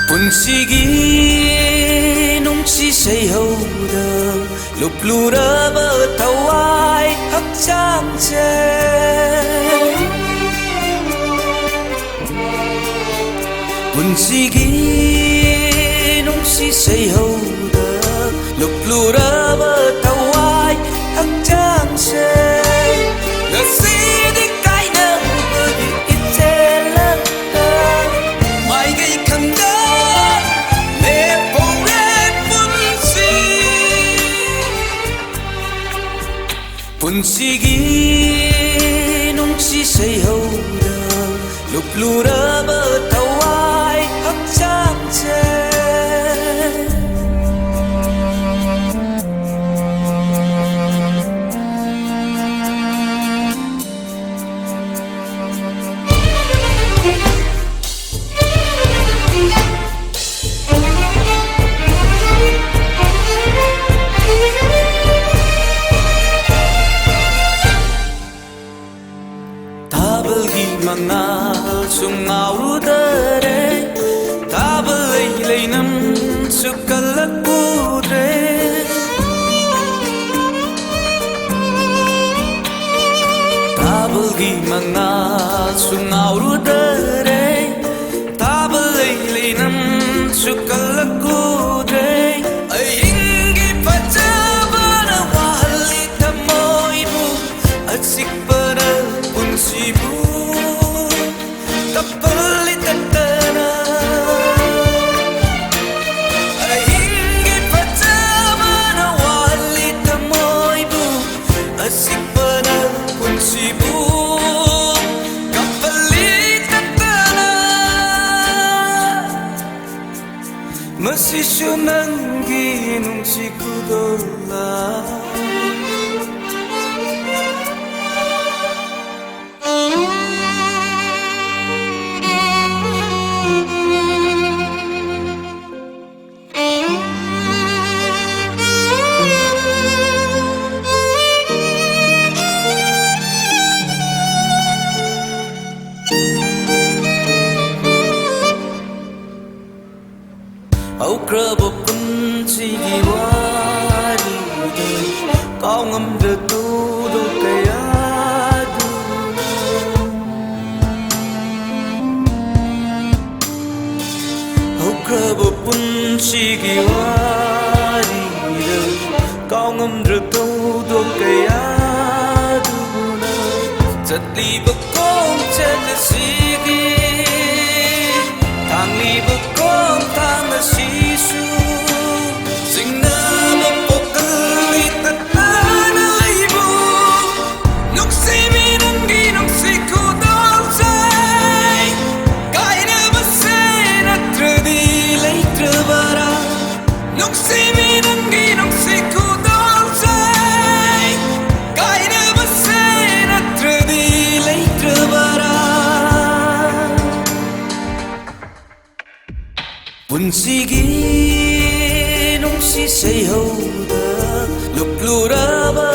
ꯄꯨꯟꯁꯤꯒꯤ ꯅꯨꯡꯁꯤ ꯁꯩꯍꯧꯗ ꯂꯨꯞꯂꯨꯔꯕ ꯊꯋꯥꯏ ꯍꯛꯆꯥꯡꯁꯦ ꯄꯨꯟꯁꯤꯒꯤ ꯅꯨꯡꯁꯤ ꯁꯩꯍꯧꯗ ꯂꯨꯞꯂꯨꯔꯕ ꯊꯋꯥꯏ ꯍꯛꯆꯥꯡꯁꯦ ꯉꯁꯤꯗꯤ ꯀꯥꯏꯅꯕꯒꯤ ꯏꯆꯦꯜꯂꯛꯇ ꯃꯥꯏꯀꯩ ꯈꯪꯗ ꯂꯦꯞꯍꯧꯔꯦ ꯄꯨꯟꯁꯤ ꯄꯨꯟꯁꯤꯒꯤ ꯅꯨꯡꯁꯤ ꯁꯩꯍꯧꯗ ꯂꯨꯞꯂꯨꯔꯕ ꯊꯋꯥꯏ ꯍꯛꯆꯥꯡꯁꯦ ꯊꯥꯕꯜꯒꯤ ꯃꯉꯥꯜꯁꯨ ꯉꯥꯎꯔꯨꯗꯔꯦ ꯊꯥꯕꯜ ꯂꯩꯅꯝꯁꯨ ꯀꯜꯂꯛꯎꯗ꯭ꯔꯦ ꯊꯥꯕꯜꯒꯤ ꯃꯉꯥꯜꯁꯨ ꯉꯥꯎꯔꯨꯗꯔꯦ ꯊꯥꯕꯜ ꯂꯩꯅꯝꯁꯨ ꯀꯜꯂꯛꯎꯗ꯭ꯔꯦ ꯑꯍꯤꯡꯒꯤ ꯐꯖꯕꯅ ꯋꯥꯍꯜꯂꯤ ꯊꯃꯣꯏꯕꯨ ꯑꯆꯤꯛꯄꯅ ꯄꯨꯟꯁꯤꯕꯨ ꯀꯞꯍꯜꯂꯤ ꯇꯠꯇꯅ ꯑꯍꯤꯡꯒꯤ ꯐꯖꯕꯅ ꯋꯥꯍꯜꯂꯤ ꯊꯃꯣꯏꯕꯨ ꯑꯆꯤꯛꯄꯅ ꯄꯨꯟꯁꯤꯕꯨ ꯀꯞꯍꯜꯂꯤ ꯇꯠꯇꯅ ꯃꯁꯤꯁꯨ ꯅꯪꯒꯤ ꯅꯨꯡꯁꯤ ꯈꯨꯗꯣꯜꯂ ꯍꯧꯈ꯭ꯔꯕ ꯄꯨꯟꯁꯤꯒꯤ ꯋꯥꯔꯤꯗ ꯀꯥꯎꯉꯝꯗ꯭ꯔ ꯊꯧꯗꯣꯛ ꯀꯌꯥꯗꯨꯅ ꯍꯧꯈ꯭ꯔꯕ ꯄꯨꯟꯁꯤꯒꯤ ꯋꯥꯔꯤꯗ ꯀꯥꯎꯉꯝꯗ꯭ꯔ ꯊꯧꯗꯣꯛ ꯀꯌꯥꯗꯨꯅ ꯆꯠꯂꯤꯕ ꯈꯣꯡꯆꯠ ꯑꯁꯤꯒꯤ ꯊꯥꯡꯂꯤꯕ ꯈꯣꯡꯊꯥꯡ ꯑꯁꯤꯁꯨ ꯆꯤꯡꯅꯕ ꯄꯣꯛꯍꯜꯂꯤ ꯇꯠꯇꯅ ꯑꯩꯕꯨ ꯅꯨꯡꯁꯤꯕꯤ ꯅꯪꯒꯤ ꯅꯨꯡꯁꯤ ꯈꯨꯗꯣꯜꯁꯦ ꯀꯥꯏꯅꯕꯁꯦ ꯅꯠꯇ꯭ꯔꯗꯤ ꯂꯩꯇ꯭ꯔꯕꯔꯥ ꯅꯨꯡꯁꯤꯕꯤ ꯅꯪꯒꯤ ꯅꯨꯡꯁꯤ ꯈꯨꯗꯣꯜꯁꯦ ꯀꯥꯏꯅꯕꯁꯦ ꯅꯠꯇ꯭ꯔꯗꯤ ꯂꯩꯇ꯭ꯔꯕꯔꯥ ꯄꯨꯟꯁꯤꯒꯤ ꯅꯨꯡꯁꯤ ꯁꯩꯍꯧꯗ ꯂꯨꯞꯂꯨꯔꯕ